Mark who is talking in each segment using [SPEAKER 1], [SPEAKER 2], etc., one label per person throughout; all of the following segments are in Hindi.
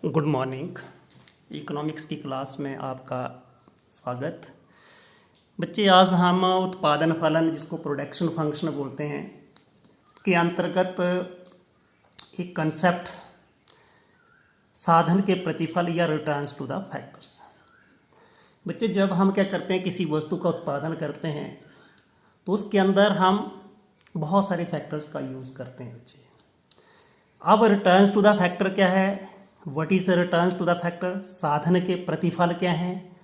[SPEAKER 1] Good morning. इकोनॉमिक्स की क्लास में आपका स्वागत। बच्चे, आज हम उत्पादन फलन, जिसको प्रोडक्शन फंक्शन बोलते हैं, के अंतर्गत एक कंसेप्ट साधन के प्रतिफल या रिटर्न्स टू द फैक्टर्स। बच्चे, जब हम क्या करते हैं, किसी वस्तु का उत्पादन करते हैं तो उसके अंदर हम बहुत सारे फैक्टर्स का यूज़ करते हैं। बच्चे, अब रिटर्न्स टू द फैक्टर क्या है, what is returns to the factor, साधन के प्रतिफल क्या हैं,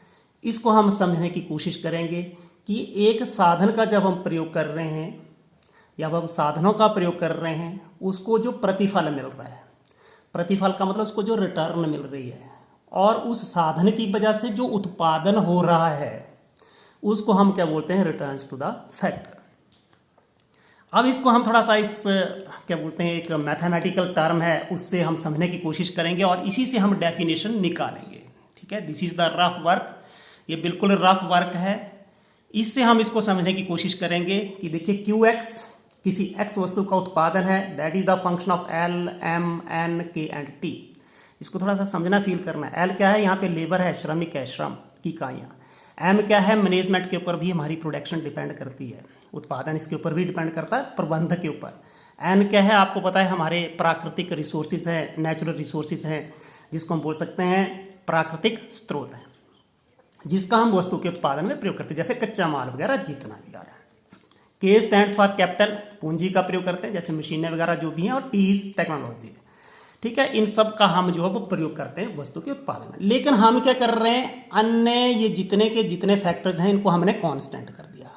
[SPEAKER 1] इसको हम समझने की कोशिश करेंगे कि एक साधन का जब हम प्रयोग कर रहे हैं या हम साधनों का प्रयोग कर रहे हैं, उसको जो प्रतिफल मिल रहा है, प्रतिफल का मतलब उसको जो रिटर्न मिल रही है, और उस साधन की वजह से जो उत्पादन हो रहा है, उसको हम क्या बोलते हैं, रिटर्न्स टू द फैक्टर। अब इसको हम थोड़ा सा क्या बोलते हैं, एक मैथमेटिकल टर्म है, उससे हम समझने की कोशिश करेंगे और इसी से हम डेफिनेशन निकालेंगे। ठीक है, this is the rough work, ये बिल्कुल रफ वर्क है। इससे हम इसको समझने की कोशिश करेंगे कि देखिए, क्यू एक्स किसी एक्स वस्तु का उत्पादन है, that is the function of L M N K and T. इसको थोड़ा सा समझना, फील करना है। एल क्या है, यहाँ पे लेबर है, श्रमिक है, श्रम की इकाइयाँ। एम क्या है, मैनेजमेंट के ऊपर भी हमारी प्रोडक्शन डिपेंड करती है, उत्पादन इसके ऊपर भी डिपेंड करता है, प्रबंध के ऊपर। एन क्या है, आपको पता है, हमारे प्राकृतिक रिसोर्सेज हैं, नेचुरल रिसोर्सेज हैं, जिसको हम बोल सकते हैं प्राकृतिक स्रोत हैं, जिसका हम वस्तु के उत्पादन में प्रयोग करते हैं, जैसे कच्चा माल वगैरह जितना भी आ रहा है। के स्टैंड्स फॉर कैपिटल, पूंजी का प्रयोग करते हैं, जैसे मशीनें वगैरह जो भी हैं, और टी इज टेक्नोलॉजी। ठीक है, इन सब का हम जो है वो प्रयोग करते हैं वस्तु के उत्पादन में। लेकिन हम क्या कर रहे हैं, अन्य ये जितने के जितने फैक्टर्स हैं, इनको हमने कांस्टेंट कर दिया,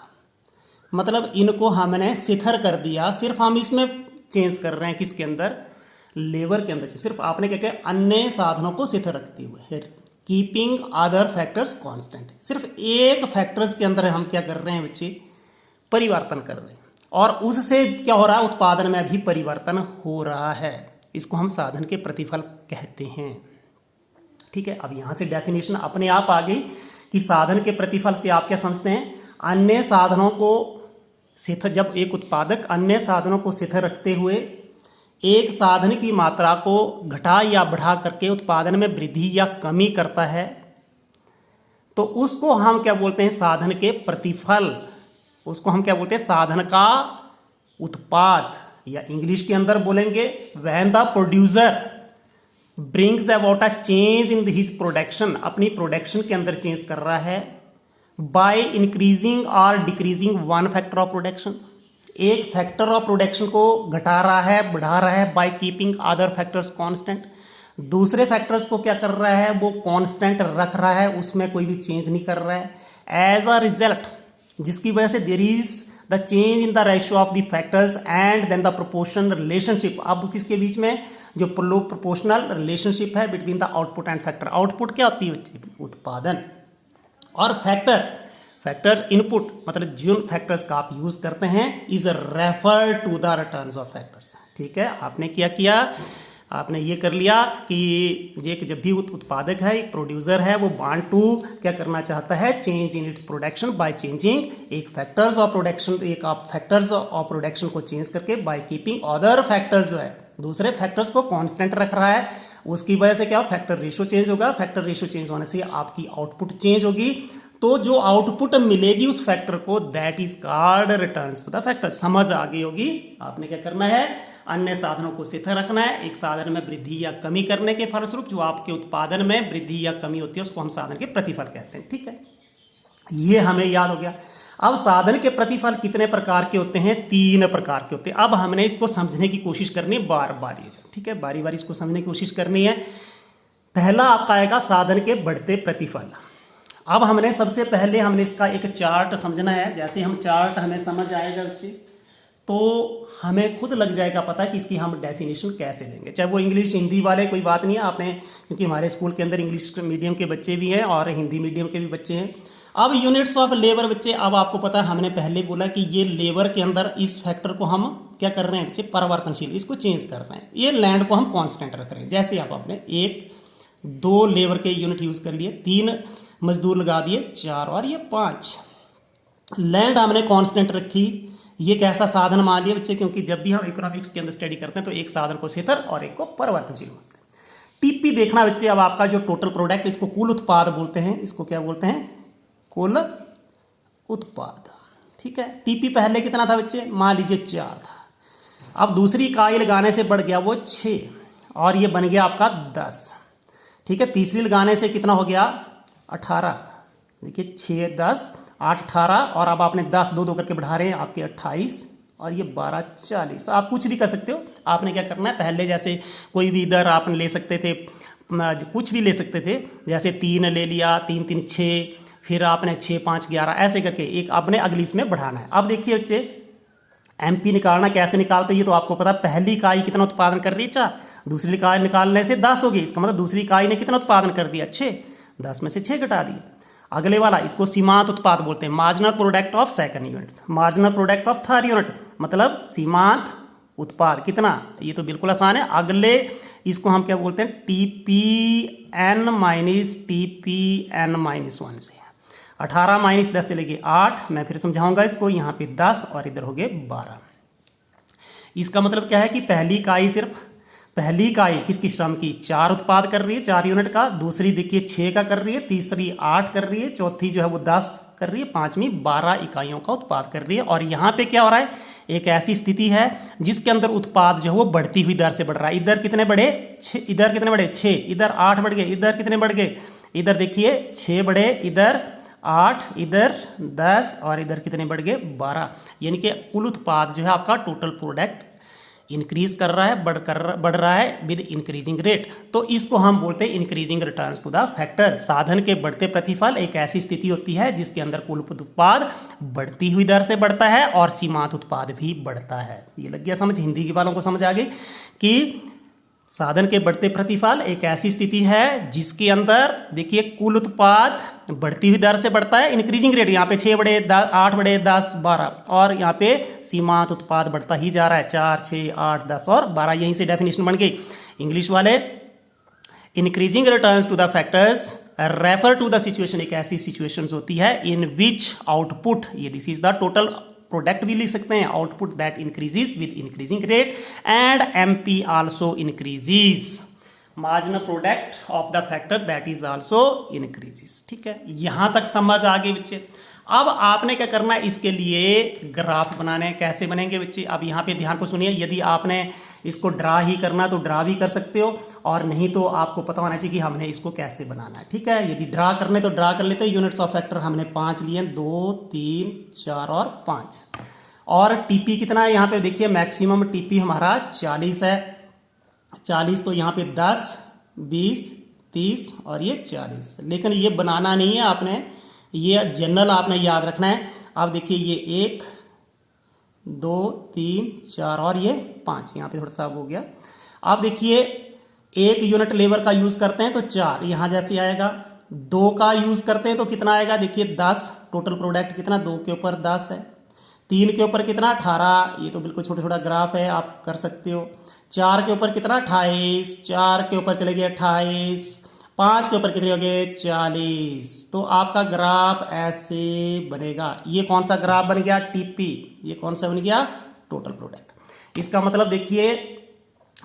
[SPEAKER 1] मतलब इनको हमने शिथिल कर दिया। सिर्फ हम इसमें चेंज कर रहे हैं, किसके अंदर, लेबर के अंदर। सिर्फ आपने क्या किया, अन्य साधनों को शिथिल रखते हुए, कीपिंग अदर फैक्टर्स कांस्टेंट। सिर्फ एक फैक्टर्स के अंदर हम क्या कर रहे हैं बच्चे, परिवर्तन कर रहे हैं, और उससे क्या हो रहा है, उत्पादन में भी परिवर्तन हो रहा है। इसको हम साधन के प्रतिफल कहते हैं। ठीक है, अब यहां से डेफिनेशन अपने आप आ गई कि साधन के प्रतिफल से आप क्या समझते हैं, अन्य साधनों को शिथिल, जब एक उत्पादक अन्य साधनों को शिथिल रखते हुए एक साधन की मात्रा को घटा या बढ़ा करके उत्पादन में वृद्धि या कमी करता है, तो उसको हम क्या बोलते हैं, साधन के प्रतिफल। उसको हम क्या बोलते हैं, साधन का उत्पाद, या इंग्लिश के अंदर बोलेंगे, when the producer brings about a change in his production, अपनी प्रोडक्शन के अंदर चेंज कर रहा है, बाय इंक्रीजिंग और decreasing one factor of production, एक फैक्टर ऑफ प्रोडक्शन को घटा रहा है, बढ़ा रहा है, by keeping other factors constant, दूसरे फैक्टर्स को क्या कर रहा है, वो कांस्टेंट रख रहा है, उसमें कोई भी चेंज नहीं कर रहा है। एज अ रिजल्ट, जिसकी वजह से there is the change in the ratio of the factors and then the proportional relationship. अब किसके बीच में जो प्रोपोर्शनल रिलेशनशिप है between the output and factor. Output क्या होती है, उत्पादन, और फैक्टर इनपुट, मतलब जिन फैक्टर्स का आप यूज करते हैं, is refer to the returns of factors. ठीक है, आपने क्या किया, आपने ये कर लिया कि जब भी उत्पादक है, एक प्रोड्यूसर है, वो वांट टू क्या करना चाहता है, change in its production by changing एक फैक्टर्स ऑफ प्रोडक्शन, एक आप फैक्टर्स ऑफ प्रोडक्शन को चेंज करके, बाय कीपिंग अदर फैक्टर्स, जो है दूसरे फैक्टर्स को कांस्टेंट रख रहा है। उसकी वजह से क्या, फैक्टर रेशियो चेंज होगा, फैक्टर रेशियो चेंज होने से आपकी आउटपुट चेंज होगी, तो जो आउटपुट मिलेगी उस फैक्टर को, that is called returns to the factor. समझ आ गई होगी। आपने क्या करना है, अन्य साधनों को शिथिल रखना है, एक साधन में वृद्धि या कमी करने के फलस्वरूप जो आपके उत्पादन में वृद्धि या कमी होती है, उसको हम साधन के प्रतिफल कहते हैं। ठीक है, ये हमें याद हो गया। अब साधन के प्रतिफल कितने प्रकार के होते हैं, 3 प्रकार के होते हैं। अब हमने इसको समझने की कोशिश करनी है बार बार। ठीक है, बारी बारी इसको समझने की कोशिश करनी है। पहला आपका आएगा साधन के बढ़ते प्रतिफल। अब हमने सबसे पहले इसका एक चार्ट समझना है। जैसे हम चार्ट हमें समझ आएगा बच्चे, तो हमें खुद लग जाएगा पता कि इसकी हम डेफिनेशन कैसे लेंगे, चाहे वो इंग्लिश हिंदी वाले, कोई बात नहीं है। आपने, क्योंकि हमारे स्कूल के अंदर इंग्लिश मीडियम के बच्चे भी हैं और हिंदी मीडियम के भी बच्चे हैं। अब यूनिट्स ऑफ लेबर बच्चे, अब आपको पता है, हमने पहले बोला कि ये लेबर के अंदर इस फैक्टर को हम क्या कर रहे हैं बच्चे, परिवर्तनशील, इसको चेंज कर रहे हैं। ये लैंड को हम कांस्टेंट रख रहे हैं। जैसे आप अपने 1 2 लेबर के यूनिट यूज कर लिए, 3 मजदूर लगा दिए, 4 और ये 5। लैंड हमने कांस्टेंट रखी। ये कैसा साधन मान लिया बच्चे, क्योंकि जब भी हम इकोनॉमिक्स के अंदर स्टडी करते हैं तो एक साधन को शिथिल और एक को परिवर्तनशील मानते हैं। टीपी देखना बच्चे, अब आपका जो टोटल प्रोडक्ट, इसको कुल उत्पाद बोलते हैं, इसको क्या बोलते हैं, कुल उत्पाद। ठीक है, टीपी पहले कितना था बच्चे, मान लीजिए 4 था, अब दूसरी इकाई लगाने से बढ़ गया वो 6 और ये बन गया आपका 10। ठीक है, तीसरी लगाने से कितना हो गया 18, देखिए 6 10 8 18 और अब आपने 10 2 2 करके बढ़ा रहे हैं, आपके 28 और ये 12 40। आप कुछ भी कर सकते हो, आपने क्या करना है, पहले जैसे कोई भी इधर आपने ले सकते थे, कुछ भी ले सकते थे, जैसे 3 ले लिया, 3 3 6, फिर आपने 6 5 11 ऐसे करके एक आपने अगली इसमें बढ़ाना है। अब देखिए बच्चे, एमपी निकालना कैसे निकालते हैं ये तो आपको पता, पहली इकाई कितना उत्पादन कर रही है 4, दूसरी इकाई निकालने से 10 होगी, इसका मतलब दूसरी इकाई ने कितना उत्पादन कर दिया 6, 10 में से 6 घटा दिए। अगले वाला, इसको सीमांत उत्पाद बोलते हैं, marginal product of second unit, marginal product of third unit, मतलब सीमांत उत्पाद कितना, ये तो बिल्कुल आसान है। अगले इसको हम क्या बोलते हैं, TPN माइनस TPN-1 से 18 माइनस 10 चलेगी 8, मैं फिर समझाऊंगा इसको, यहाँ पे 10 और इधर हो गए 12। इसका मतलब क्या है कि पहली इकाई, सिर्फ पहली इकाई किसकी श्रम की 4 उत्पाद कर रही है 4 यूनिट का, दूसरी देखिए 6 का कर रही है, तीसरी 8 कर रही है, चौथी जो है वो 10 कर रही है, पांचवी 12 इकाइयों का उत्पाद कर रही है। और यहाँ पे क्या हो रहा है, एक ऐसी स्थिति है जिसके अंदर उत्पाद जो है वो बढ़ती हुई दर से बढ़ रहा है। इधर कितने बढ़े 6, इधर कितने बढ़े 6, इधर 8 बढ़ गए, इधर कितने बढ़ गए, इधर देखिए 6 बढ़े, इधर 8, इधर 10 और इधर कितने बढ़ गए 12। यानी कि कुल उत्पाद जो है आपका टोटल प्रोडक्ट इंक्रीज कर रहा है, बढ़ रहा है विद इंक्रीजिंग रेट। तो इसको हम बोलते हैं increasing returns to the factor. साधन के बढ़ते प्रतिफल एक ऐसी स्थिति होती है जिसके अंदर कुल उत्पाद बढ़ती हुई दर से बढ़ता है और सीमांत उत्पाद भी बढ़ता है। ये लग गया समझ, हिंदी के वालों को समझ आ गई कि साधन के बढ़ते प्रतिफल एक ऐसी स्थिति है जिसके अंदर देखिए कुल उत्पाद बढ़ती हुई दर से बढ़ता है, इंक्रीजिंग रेट, यहाँ पे 6 बढ़े 8 बढ़े 10 12 और यहाँ पे सीमांत उत्पाद बढ़ता ही जा रहा है 4 6 8 10 और 12। यहीं से डेफिनेशन बन गई। इंग्लिश वाले, increasing returns to the factors refer to the situation, एक ऐसी सिचुएशन होती है इन विच आउटपुट, ये this is the total product भी लिख सकते हैं, output that increases with increasing rate and MP also increases, marginal product of the factor that is also increases. ठीक है, यहां तक समझ आ गई बच्चे। अब आपने क्या करना है, इसके लिए ग्राफ बनाने, कैसे बनेंगे बच्चे, अब यहाँ पे ध्यान को सुनिए। यदि आपने इसको ड्रा ही करना तो ड्रा भी कर सकते हो, और नहीं तो आपको पता होना चाहिए कि हमने इसको कैसे बनाना है। ठीक है, यदि ड्रा करने तो ड्रा कर लेते हैं। यूनिट्स ऑफ फैक्टर हमने 5 लिए, 2 3 4 और 5। और टीपी कितना है, यहाँ पे देखिए मैक्सिमम टीपी हमारा 40 है, 40 तो यहाँ पे 10 20 30 और ये 40। लेकिन ये बनाना नहीं है आपने, ये जनरल आपने याद रखना है। अब देखिए ये 1 2 3 4 और ये 5, यहाँ पे थोड़ा सा हो गया। अब देखिए 1 यूनिट लेबर का यूज करते हैं तो 4 यहाँ जैसे आएगा, 2 का यूज करते हैं तो कितना आएगा, देखिए 10, टोटल प्रोडक्ट कितना 2 के ऊपर 10 है, 3 के ऊपर कितना 18, ये तो बिल्कुल छोटा छोटा ग्राफ है आप कर सकते हो। 4 के ऊपर कितना 28, 4 के ऊपर चले गए 28, 5 के ऊपर कितने हो गए 40। तो आपका ग्राफ ऐसे बनेगा। ये कौन सा ग्राफ बन गया, टीपी। ये कौन सा बन गया, टोटल प्रोडक्ट। इसका मतलब देखिए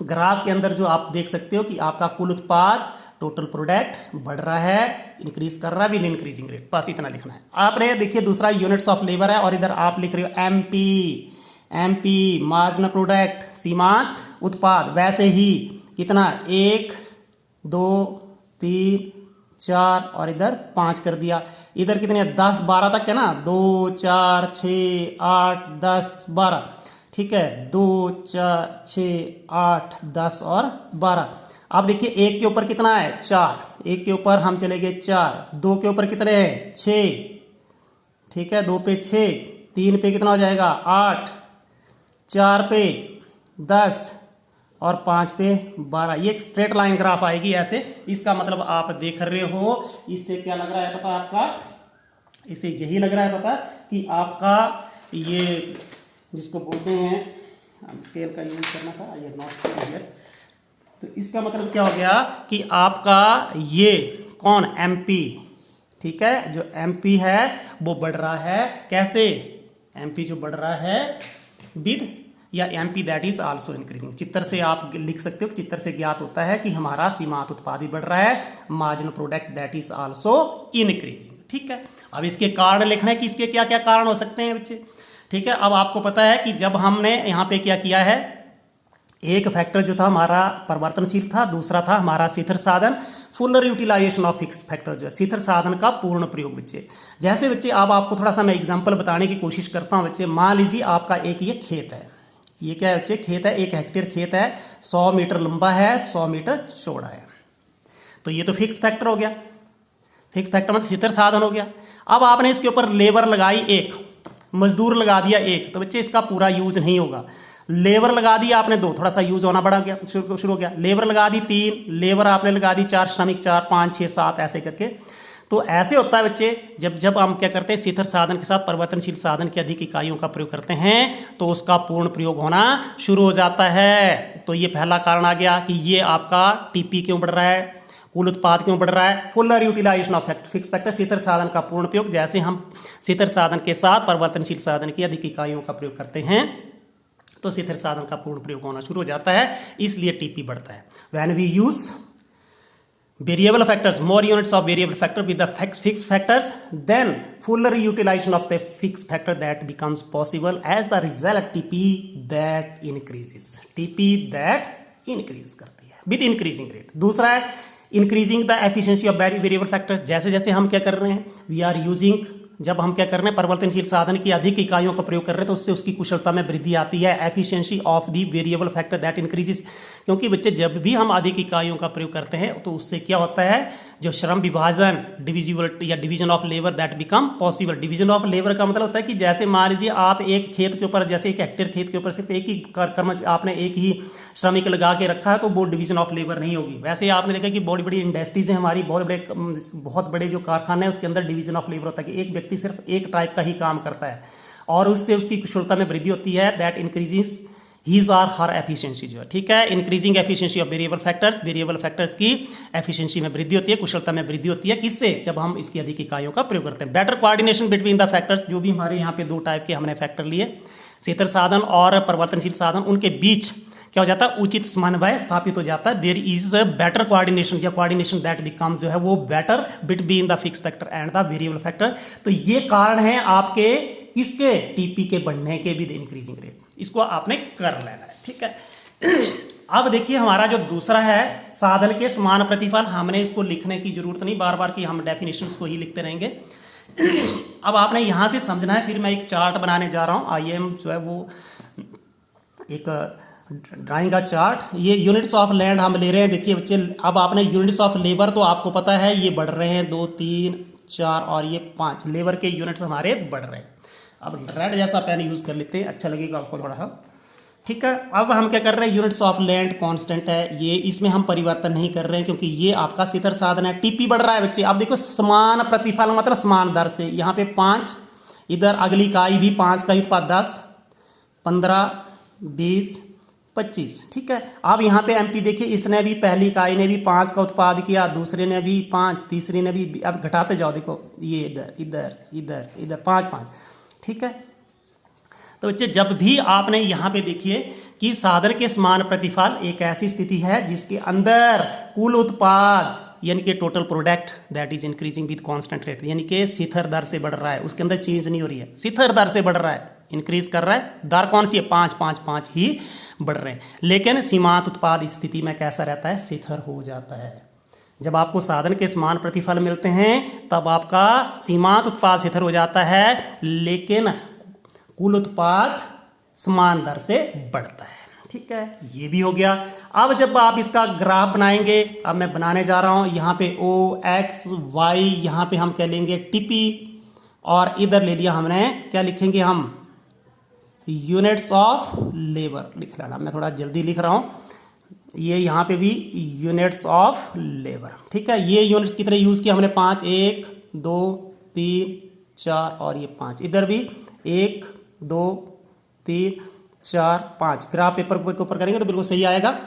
[SPEAKER 1] ग्राफ के अंदर जो आप देख सकते हो कि आपका कुल उत्पाद टोटल प्रोडक्ट बढ़ रहा है, इंक्रीज कर रहा है विद इंक्रीजिंग रेट, बस इतना लिखना है आपने। देखिए दूसरा यूनिट्स ऑफ लेबर है और इधर आप लिख रहे हो एमपी, एमपी मार्जिनल प्रोडक्ट, सीमांत उत्पाद। वैसे ही कितना 1 2 3 4 और इधर 5 कर दिया। इधर कितने 10 12 तक है ना, 2 4 6 8 10 12। ठीक है, 2 4 6 8 10 और 12। अब देखिए 1 के ऊपर कितना है 4, 1 के ऊपर हम चले गए 4, 2 के ऊपर कितने हैं 6, ठीक है 2 पे 6, 3 पे कितना हो जाएगा 8, 4 पे 10 और 5 पे 12। ये एक स्ट्रेट लाइन ग्राफ आएगी ऐसे। इसका मतलब आप देख रहे हो, इससे क्या लग रहा है पता आपका, इससे यही लग रहा है पता कि आपका ये जिसको बोलते हैं, स्केल का यूज करना था, ये नॉट स्केल। तो इसका मतलब क्या हो गया कि आपका ये कौन एमपी, ठीक है, जो एमपी है वो बढ़ रहा है। कैसे, एमपी जो बढ़ रहा है विद या MP that is also increasing. चित्र से आप लिख सकते हो, चित्र से ज्ञात होता है कि हमारा सीमांत उत्पाद भी बढ़ रहा है, marginal product that is also increasing. ठीक है, अब इसके कारण लिखना है कि इसके क्या क्या कारण हो सकते हैं बच्चे। ठीक है, अब आपको पता है कि जब हमने यहाँ पे क्या किया है, एक फैक्टर जो था हमारा परिवर्तनशील था, दूसरा था हमारा शिथिल साधन, fuller utilization of fix factor जो है शिथिल साधन का पूर्ण प्रयोग बच्चे। जैसे बच्चे अब आपको थोड़ा सा मैं एग्जांपल बताने की कोशिश करता हूँ बच्चे। मान लीजिए आपका एक ये खेत है, ये क्या है बच्चे, खेत है, 1 हेक्टेयर खेत है, 100 मीटर लंबा है, 100 मीटर चौड़ा है। तो ये तो फिक्स फैक्टर हो गया, फिक्स फैक्टर मतलब शिथिल साधन हो गया। अब आपने इसके ऊपर लेबर लगाई 1, मजदूर लगा दिया 1, तो बच्चे इसका पूरा यूज नहीं होगा। लेबर लगा दिया आपने 2, थोड़ा सा यूज होना बढ़ा गया, शुरू हो गया। लेबर लगा दी 3, लेबर आपने लगा दी 4, श्रमिक 4, 5, 6, 7 ऐसे करके। तो ऐसे होता है बच्चे, जब हम क्या करते हैं, शिथिल साधन के साथ परिवर्तनशील साधन की अधिक इकाइयों का प्रयोग करते हैं तो उसका पूर्ण प्रयोग होना शुरू हो जाता है। तो ये पहला कारण आ गया कि ये आपका टीपी क्यों बढ़ रहा है, कुल उत्पाद क्यों बढ़ रहा है, fuller utilization of fix factor, शिथिल साधन का पूर्ण प्रयोग। जैसे हम शिथिल साधन के साथ परिवर्तनशील साधन की अधिक इकाइयों का प्रयोग करते हैं तो शिथिल साधन का पूर्ण प्रयोग होना शुरू हो जाता है, इसलिए टीपी बढ़ता है। When we use variable factors, more units of variable factor with the fixed factors, then fuller utilization of the fixed factor that becomes possible as the result TP that increases, TP that increase करती है with increasing rate। दूसरा है increasing the efficiency of variable factor। जैसे जैसे हम क्या कर रहे हैं, we are using, जब हम क्या कर रहे हैं परिवर्तनशील साधन की अधिक इकाइयों का प्रयोग कर रहे हैं तो उससे उसकी कुशलता में वृद्धि आती है, efficiency of the variable factor that increases. क्योंकि बच्चे जब भी हम अधिक इकाइयों का प्रयोग करते हैं तो उससे क्या होता है, जो श्रम विभाजन डिविजिबल या division of labour that become possible. Division of labour का मतलब होता है कि जैसे मान लीजिए आप एक खेत के ऊपर, जैसे 1 हेक्टेयर खेत के ऊपर सिर्फ एक ही कर्मचारी, आपने एक ही श्रमिक लगा के रखा है तो वो डिवीजन ऑफ लेबर नहीं होगी। वैसे आपने देखा कि बड़ी बड़ी इंडस्ट्रीज हैं हमारी, बहुत बड़े जो कारखाने हैं उसके अंदर डिवीजन ऑफ लेबर होता है कि एक व्यक्ति सिर्फ एक टाइप का ही काम करता है और उससे उसकी कुशलता में वृद्धि होती है, that increases his or her efficiency जो है। ठीक है, increasing efficiency of variable factors की एफिशिएंसी में वृद्धि होती है, कुशलता में वृद्धि होती है, किससे, जब हम इसकी अधिक इकाइयों का प्रयोग करते हैं। Better coordination between the factors, जो भी हमारे यहाँ पे 2 टाइप के हमने फैक्टर लिए, शिथिल साधन और परिवर्तनशील साधन, उनके बीच क्या हो जाता है, उचित समन्वय स्थापित हो जाता है। देयर इज बेटर कोऑर्डिनेशन या कोऑर्डिनेशन दैट बिकम्स जो है वो better between the fix factor and the variable factor. तो ये कारण है आपके किसके, टीपी के बढ़ने के विद इंक्रीजिंग रेट। इसको आपने कर लेना है। ठीक है, अब देखिए हमारा जो दूसरा है साधन के समान प्रतिफल, हमने इसको लिखने की जरूरत नहीं बार बार कि हम डेफिनेशंस को ही लिखते रहेंगे। अब आपने यहां से समझना है, फिर मैं एक चार्ट बनाने जा रहा हूं। आइए हम जो है वो एक ड्राइंग का चार्ट, ये यूनिट्स ऑफ लैंड हम ले रहे हैं। देखिए बच्चे, अब आपने यूनिट्स ऑफ लेबर तो आपको पता है ये बढ़ रहे हैं, 2, 3, 4 और ये 5 लेबर के यूनिट्स हमारे बढ़ रहे हैं। अब रेड जैसा पेन यूज़ कर लेते हैं, अच्छा लगेगा आपको थोड़ा सा। ठीक है, अब हम क्या कर रहे हैं, यूनिट्स ऑफ लैंड कांस्टेंट है ये, इसमें हम परिवर्तन नहीं कर रहे हैं क्योंकि ये आपका शिथिल साधन है। टीपी बढ़ रहा है बच्चे। अब देखो समान प्रतिफल मतलब समान दर से, यहाँ पे 5, इधर अगली इकाई भी 5 का उत्पाद 10, 15, 20, 25। ठीक है, अब यहाँ पे एमपी देखिए, इसने भी पहली इकाई ने भी 5 का उत्पाद किया, दूसरे ने भी 5, तीसरी ने भी, अब घटाते जाओ, देखो ये इधर इधर इधर इधर 5 5। ठीक है, तो बच्चे जब भी आपने यहाँ पे देखिए कि साधन के समान प्रतिफल एक ऐसी स्थिति है जिसके अंदर कुल उत्पाद यानी कि total product that is increasing with constant rate, यानी कि शिथिल दर से बढ़ रहा है, उसके अंदर चेंज नहीं हो रही है, शिथिल दर से बढ़ रहा है, इंक्रीज कर रहा है। दर कौन सी है, 5 5 5 ही बढ़ रहे हैं। लेकिन सीमांत उत्पाद इस स्थिति में कैसा रहता है, शिथिल हो जाता है। जब आपको साधन के समान प्रतिफल मिलते हैं तब आपका सीमांत उत्पाद शिथिल हो जाता है, लेकिन कुल उत्पाद समान दर से बढ़ता है। ठीक है, ये भी हो गया। अब जब आप इसका ग्राफ बनाएंगे, अब मैं बनाने जा रहा हूं, यहाँ पे O X Y, यहाँ पे हम क्या लेंगे टीपी, और इधर ले लिया हमने, क्या लिखेंगे हम, यूनिट्स ऑफ लेबर लिख लेना। मैं थोड़ा जल्दी लिख रहा हूँ, ये यहाँ पे भी यूनिट्स ऑफ लेबर। ठीक है, ये यूनिट्स की तरह यूज़ किया हमने 5, 1 2 3 4 और ये 5, इधर भी 1 2 3 4 5। ग्राफ पेपर के ऊपर करेंगे तो बिल्कुल सही आएगा।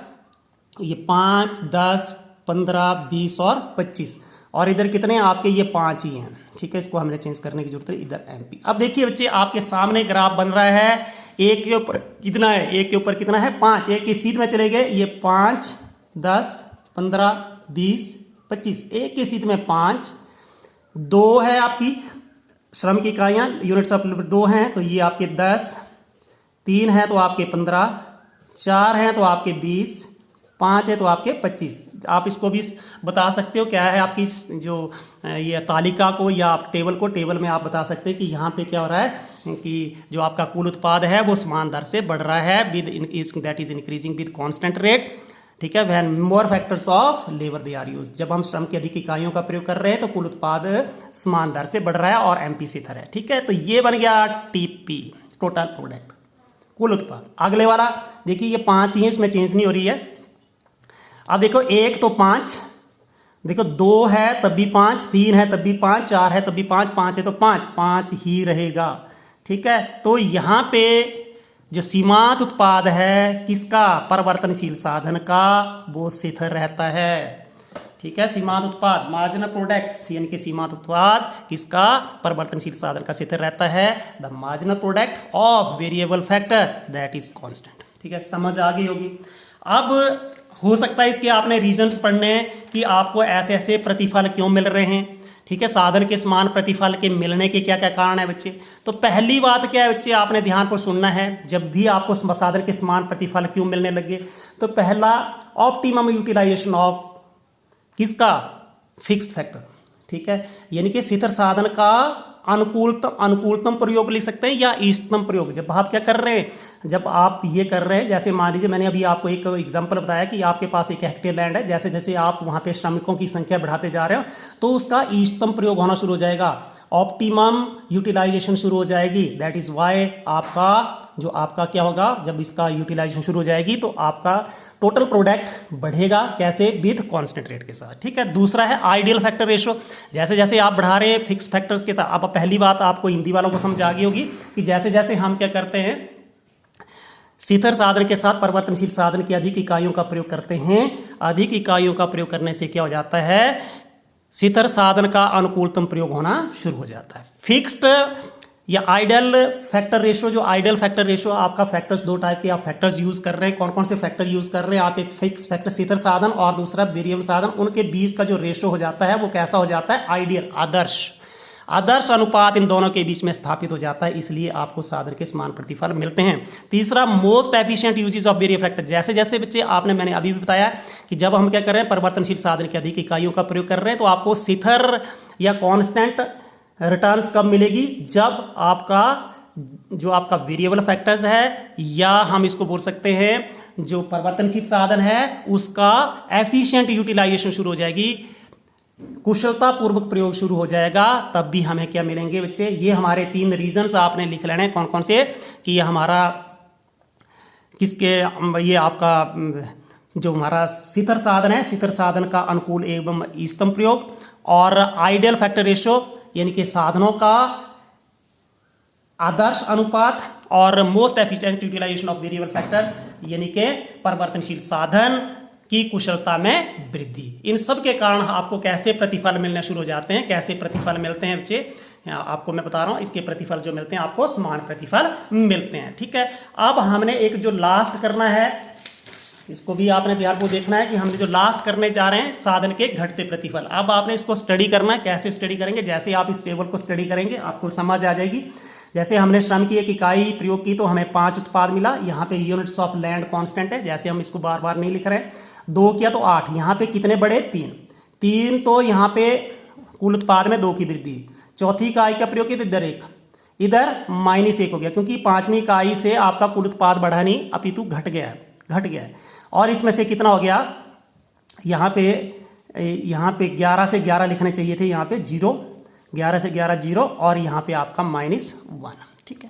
[SPEAKER 1] ये 5 10 15 20 और 25, और इधर कितने आपके, ये 5 ही हैं। ठीक है, इसको हमने चेंज करने की जरूरत है, इधर एमपी। अब देखिए बच्चे, आपके सामने ग्राफ बन रहा है, एक के ऊपर कितना है, एक के ऊपर कितना है 5, एक की सीध में चले गए ये 5 10 15 20 25, एक की सीध में 5, 2 है आपकी श्रम की इकाइयाँ यूनिट्स ऑफ लेबर 2 हैं तो ये आपके 10, 3 है तो आपके 15, 4 हैं तो आपके 20, 5 है तो आपके 25। आप इसको भी बता सकते हो क्या है आपकी जो ये तालिका को या आप टेबल में आप बता सकते हैं कि यहाँ पे क्या हो रहा है कि जो आपका कुल उत्पाद है वो समान दर से बढ़ रहा है with that is increasing with constant rate. ठीक है, when more factors of labour they are use, जब हम श्रम की अधिक इकाइयों का प्रयोग कर रहे हैं तो कुल उत्पाद समान दर से बढ़ रहा है और एमपी सीथर है। ठीक है, तो ये बन गया टीपी, टोटल प्रोडक्ट, कुल उत्पाद। अगले वाला देखिए ये 5 ही है, इसमें चेंज नहीं हो रही है। अब देखो 1 तो 5, देखो 2 है तब भी 5, 3 है तब भी 5, 4 है तब भी 5, 5 है तो 5 ही रहेगा। ठीक है, तो यहाँ पे जो सीमांत उत्पाद है किसका, परिवर्तनशील साधन का, वो स्थिर रहता है। ठीक है, सीमांत उत्पाद मार्जिनल प्रोडक्ट्स यानी कि सीमांत उत्पाद किसका, परिवर्तनशील साधन का स्थिर रहता है। The marginal product of variable factor that is constant. ठीक है, समझ आ गई होगी। अब हो सकता है इसके आपने रीजंस पढ़ने हैं कि आपको ऐसे ऐसे प्रतिफल क्यों मिल रहे हैं। ठीक है, साधन के समान प्रतिफल के मिलने के क्या क्या कारण है बच्चे। तो पहली बात क्या है बच्चे, आपने ध्यान पर सुनना है, जब भी आपको साधन के समान प्रतिफल क्यों मिलने लगे, तो पहला ऑप्टिमम यूटिलाइजेशन ऑफ किसका, फिक्स्ड फैक्टर। ठीक है, यानी कि स्थिर साधन का अनुकूलतम प्रयोग लिख सकते हैं या इष्टतम प्रयोग। जब आप क्या कर रहे हैं, जब आप ये कर रहे हैं, जैसे मान लीजिए मैंने अभी आपको एक एग्जांपल बताया कि आपके पास 1 हेक्टेयर लैंड है, जैसे जैसे आप वहाँ पे श्रमिकों की संख्या बढ़ाते जा रहे हो तो उसका इष्टतम प्रयोग होना शुरू हो जाएगा, ऑप्टिमम यूटिलाइजेशन शुरू हो जाएगी। दैट इज वाई आपका क्या होगा, जब इसका यूटिलाइजेशन शुरू हो जाएगी तो आपका टोटल प्रोडक्ट बढ़ेगा, कैसे, विद कांस्टेंट रेट के साथ। ठीक है, दूसरा है आइडियल फैक्टर रेशो। जैसे जैसे आप बढ़ा रहे हैं फिक्स फैक्टर्स के साथ, अब पहली बात आपको हिंदी वालों को समझ आ गई होगी कि जैसे जैसे हम क्या करते हैं, स्थिर साधन के साथ परिवर्तनशील साधन की अधिक इकाइयों का प्रयोग करते हैं, अधिक इकाइयों का प्रयोग करने से क्या हो जाता है, स्थिर साधन का अनुकूलतम प्रयोग होना शुरू हो जाता है। फिक्स्ड या आइडियल फैक्टर रेशो, जो आइडियल फैक्टर रेशो आपका फैक्टर्स 2 टाइप के आप फैक्टर्स यूज कर रहे हैं। कौन कौन से फैक्टर यूज कर रहे हैं आप, एक फिक्स फैक्टर स्थिर साधन और दूसरा वेरिएबल साधन, उनके बीच का जो रेशो हो जाता है वो कैसा हो जाता है, आइडियल, आदर्श अनुपात इन दोनों के बीच में स्थापित हो जाता है, इसलिए आपको साधन के समान प्रतिफल मिलते हैं। तीसरा most efficient uses of variable factor. जैसे जैसे बच्चे मैंने अभी भी बताया कि जब हम क्या कर रहे हैं, परिवर्तनशील साधन की अधिक इकाइयों का प्रयोग कर रहे हैं तो आपको स्थिर या कांस्टेंट रिटर्न्स कब मिलेगी, जब आपका जो आपका वेरिएबल फैक्टर्स है या हम इसको बोल सकते हैं जो परिवर्तनशील साधन है उसका एफिशिएंट यूटिलाइजेशन शुरू हो जाएगी, कुशलता पूर्वक प्रयोग शुरू हो जाएगा, तब भी हमें क्या मिलेंगे बच्चे, ये हमारे 3 रीजंस आपने लिख लेने कौन कौन से, कि ये हमारा किसके, ये आपका जो हमारा स्थिर साधन है, स्थिर साधन का अनुकूल एवं इष्टतम प्रयोग, और आइडियल फैक्टर रेशो यानी कि साधनों का आदर्श अनुपात, और most efficient utilization of variable factors यानी कि परिवर्तनशील साधन की कुशलता में वृद्धि। इन सब के कारण आपको कैसे प्रतिफल मिलने शुरू हो जाते हैं, कैसे प्रतिफल मिलते हैं बच्चे, आपको मैं बता रहा हूं, इसके प्रतिफल जो मिलते हैं आपको समान प्रतिफल मिलते हैं। ठीक है, अब हमने एक जो लास्ट करना है, इसको भी आपने ध्यान को देखना है कि हमने जो लास्ट करने जा रहे हैं साधन के घटते प्रतिफल। अब आपने इसको स्टडी करना है, कैसे स्टडी करेंगे, जैसे आप इस टेबल को स्टडी करेंगे आपको समझ आ जाएगी। जैसे हमने श्रम की 1 इकाई प्रयोग की तो हमें 5 उत्पाद मिला, यहाँ पे यूनिट्स ऑफ लैंड कांस्टेंट है, जैसे हम इसको बार बार नहीं लिख रहे हैं। 2 किया तो 8, यहाँ पे कितने बढ़े, 3 तो यहाँ पे कुल उत्पाद में 2 की वृद्धि। चौथी इकाई का प्रयोग किया तो इधर 1, इधर -1 हो गया, क्योंकि 5वीं इकाई से आपका कुल उत्पाद बढ़ा नहीं अपितु घट गया है। और इसमें से कितना हो गया, यहाँ पे 11 से 11 लिखने चाहिए थे, यहाँ पे 0, 11 से 11 0, और यहाँ पे आपका -1। ठीक है,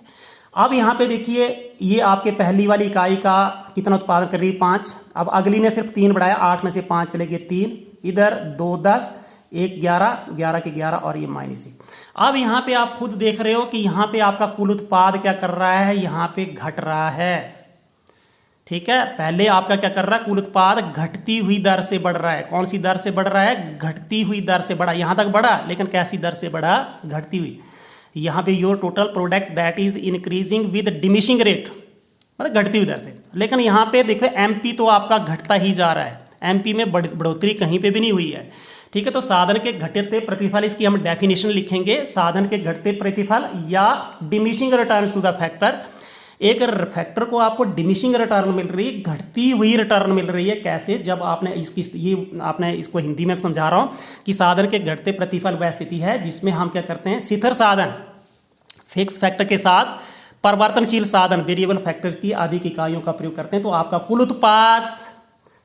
[SPEAKER 1] अब यहाँ पे देखिए ये आपके पहली वाली इकाई का कितना उत्पादन कर रही है, 5। अब अगली ने सिर्फ 3 बढ़ाया, 8 में से 5 चले गए 3, इधर 2 10, 1 11, 11 के 11 और ये -1। अब यहाँ पे आप खुद देख रहे हो कि यहाँ पे आपका कुल उत्पाद क्या कर रहा है, यहाँ पे घट रहा है। ठीक है, पहले आपका क्या कर रहा है, कुल उत्पाद घटती हुई दर से बढ़ रहा है। कौन सी दर से बढ़ रहा है, घटती हुई दर से बढ़ा, यहां तक बढ़ा लेकिन कैसी दर से बढ़ा, घटती हुई। यहाँ पे your total product that is increasing with diminishing rate, मतलब घटती हुई दर से। लेकिन यहाँ पे देखो एमपी तो आपका घटता ही जा रहा है, एमपी में बढ़ोतरी कहीं पे भी नहीं हुई है। ठीक है, तो साधन के घटते प्रतिफल, इसकी हम डेफिनेशन लिखेंगे, साधन के घटते प्रतिफल या डिमिशिंग रिटर्न्स टू द फैक्टर। एक फैक्टर को आपको डिमिशिंग रिटर्न मिल रही है, घटती हुई रिटर्न मिल रही है। कैसे? जब आपने आपने इसको हिंदी में समझा रहा हूँ कि साधन के घटते प्रतिफल वह स्थिति है जिसमें हम क्या करते हैं, शिथिर साधन फिक्स फैक्टर के साथ परिवर्तनशील साधन वेरिएबल फैक्टर की अधिक इकाइयों का प्रयोग करते हैं, तो आपका कुल उत्पाद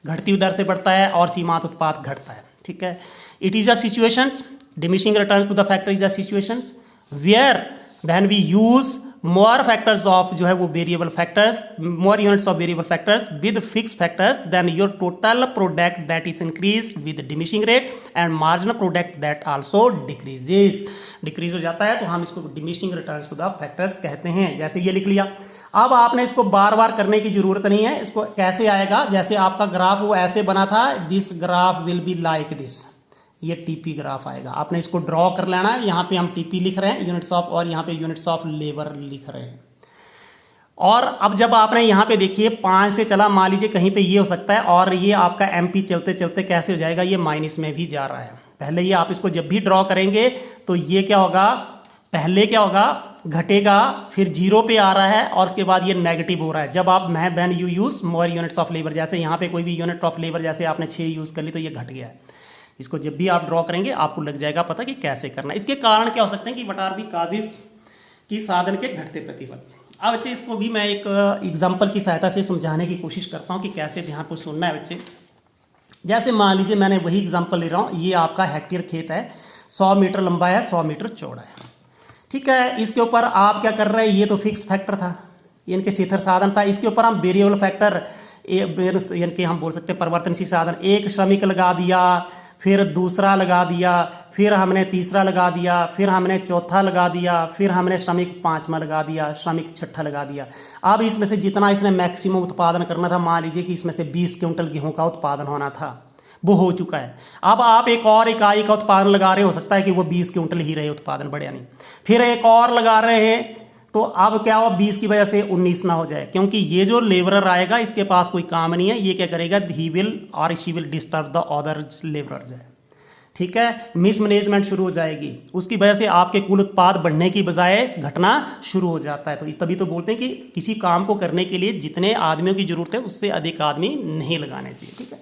[SPEAKER 1] घटती हुई दर से बढ़ता है और सीमांत उत्पाद घटता है। ठीक है, it is a situations, diminishing returns to the factor is a situations where when we use more factors of जो है वो variable factors, more units of variable factors with fix factors, then your total product that is increase with diminishing rate and marginal product that also decreases, decrease हो जाता है, तो हम इसको diminishing returns to the factors कहते हैं। जैसे ये लिख लिया। अब आपने इसको बार बार करने की जरूरत नहीं है। इसको कैसे आएगा, जैसे आपका ग्राफ वो ऐसे बना था, this graph will be like this, ये टीपी ग्राफ आएगा। आपने इसको ड्रॉ कर लेना है। यहाँ पे हम टीपी लिख रहे हैं यूनिट्स ऑफ, और यहाँ पे यूनिट्स ऑफ लेबर लिख रहे हैं। और अब जब आपने यहाँ पे देखिए 5 से चला, मान लीजिए कहीं पे ये हो सकता है, और ये आपका एमपी चलते चलते कैसे हो जाएगा, ये माइनस में भी जा रहा है। पहले ये आप इसको जब भी ड्रॉ करेंगे तो ये क्या होगा, पहले क्या होगा, घटेगा, फिर 0 पे आ रहा है और उसके बाद ये नेगेटिव हो रहा है। जब आप when you use more units of labour, जैसे यहाँ पे कोई भी यूनिट ऑफ लेबर जैसे आपने 6 यूज कर ली तो ये घट गया है। इसको जब भी आप ड्रॉ करेंगे आपको लग जाएगा पता कि कैसे करना। इसके कारण क्या हो सकते हैं कि व्हाट आर दी काजेस की साधन के घटते प्रतिफल। अब बच्चे इसको भी मैं एक एग्जांपल की सहायता से समझाने की कोशिश करता हूँ कि कैसे ध्यान को सुनना है बच्चे। जैसे मान लीजिए मैंने वही एग्जांपल ले रहा हूँ, ये आपका हेक्टेयर खेत है, 100 मीटर लंबा है, 100 मीटर चौड़ा है। ठीक है, इसके ऊपर आप क्या कर रहे हैं, ये तो फिक्स फैक्टर था, इनके शिथिर साधन था। इसके ऊपर हम वेरिएबल फैक्टर इनके हम बोल सकते हैं परिवर्तनशील साधन, एक श्रमिक लगा दिया, फिर दूसरा लगा दिया, फिर हमने तीसरा लगा दिया, फिर हमने चौथा लगा दिया, फिर हमने श्रमिक 5वां लगा दिया, श्रमिक 6ठा लगा दिया। अब इसमें से जितना इसने मैक्सिमम उत्पादन करना था, मान लीजिए कि इसमें से 20 क्विंटल गेहूं का उत्पादन होना था, वो हो चुका है। अब आप एक और इकाई का उत्पादन लगा रहे, हो सकता है कि वो 20 क्विंटल ही रहे उत्पादन, बढ़िया नहीं, फिर एक और लगा रहे हैं, तो अब क्या हो, 20 की वजह से 19 ना हो जाए, क्योंकि ये जो लेबरर आएगा इसके पास कोई काम नहीं है, ये क्या करेगा, ही विल और she will disturb the other labourers है। ठीक है, मिसमैनेजमेंट शुरू हो जाएगी, उसकी वजह से आपके कुल उत्पाद बढ़ने की बजाय घटना शुरू हो जाता है। तो तभी तो बोलते हैं कि किसी काम को करने के लिए जितने आदमियों की जरूरत है उससे अधिक आदमी नहीं लगाने चाहिए। ठीक है,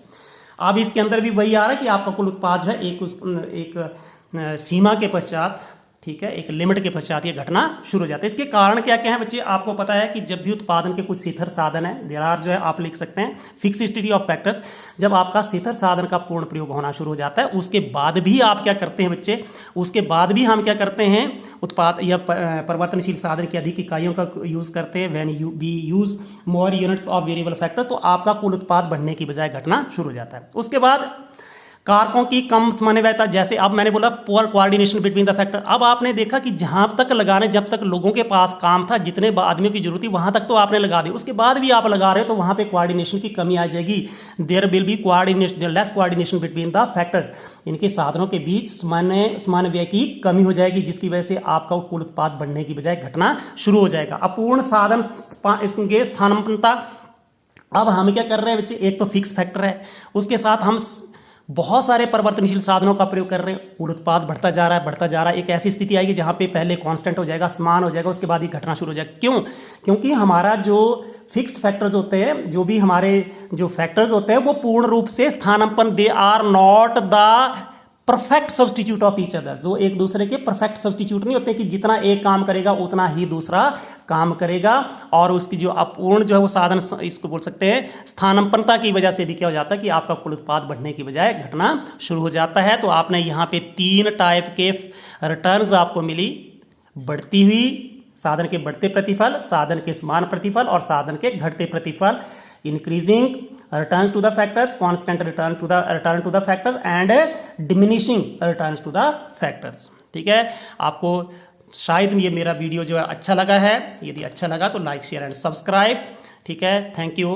[SPEAKER 1] अब इसके अंदर भी वही आ रहा है कि आपका कुल उत्पाद जो है एक सीमा के पश्चात, ठीक है, एक लिमिट के पश्चात ये घटना शुरू हो जाता है। इसके कारण क्या क्या है बच्चे, आपको पता है कि जब भी उत्पादन के कुछ शिथिर साधन है, देयर आर जो है आप लिख सकते हैं फिक्सिटी ऑफ फैक्टर्स, जब आपका शिथिर साधन का पूर्ण प्रयोग होना शुरू हो जाता है, उसके बाद भी आप क्या करते हैं बच्चे, उसके बाद भी हम क्या करते हैं, उत्पाद या परिवर्तनशील साधन की अधिक इकाइयों का यूज करते हैं, when you B use more units of variable factor, तो आपका कुल उत्पाद बढ़ने की बजाय घटना शुरू हो जाता है। उसके बाद कारकों की कम समन्वयता, जैसे अब मैंने बोला poor coordination between the factor. अब आपने देखा कि जहां तक लगाने, जब तक लोगों के पास काम था, जितने आदमियों की जरूरत थी वहां तक तो आपने लगा दी, उसके बाद भी आप लगा रहे हो तो वहां पे कोऑर्डिनेशन की कमी आ जाएगी। There will be coordination, less coordination between the factors, इनके साधनों के बीच समन्वय की कमी हो जाएगी, जिसकी वजह से आपका कुल उत्पाद बढ़ने की बजाय घटना शुरू हो जाएगा। अपूर्ण साधन इसके स्थानापन्नता। अब हम क्या कर रहे हैं बच्चे, एक तो फिक्स फैक्टर है, उसके साथ हम बहुत सारे परिवर्तनशील साधनों का प्रयोग कर रहे हैं, कुल उत्पाद बढ़ता जा रहा है, बढ़ता जा रहा है। एक ऐसी स्थिति आएगी जहां पे पहले कांस्टेंट हो जाएगा, समान हो जाएगा, उसके बाद ही घटना शुरू हो जाएगा। क्यों? क्योंकि हमारा जो फिक्स्ड फैक्टर्स होते हैं, जो भी हमारे जो फैक्टर्स होते हैं, वो पूर्ण रूप से स्थानापन्न, they are not the perfect substitute of each other, जो एक दूसरे के परफेक्ट सब्सटीट्यूट नहीं होते कि जितना एक काम करेगा उतना ही दूसरा काम करेगा। और उसकी जो अपूर्ण जो है वो साधन, इसको बोल सकते हैं स्थानापन्नता की वजह से भी क्या हो जाता है कि आपका कुल उत्पाद बढ़ने की बजाय घटना शुरू हो जाता है। तो आपने यहाँ पे 3 टाइप के रिटर्न्स आपको मिली, बढ़ती हुई, साधन के बढ़ते प्रतिफल, साधन के समान प्रतिफल और साधन के घटते प्रतिफल। Increasing returns to the factors, constant return to the factor and diminishing returns to the factors। ठीक है, आपको शायद ये मेरा वीडियो जो है अच्छा लगा है, यदि अच्छा लगा तो लाइक शेयर एंड सब्सक्राइब। ठीक है, थैंक यू।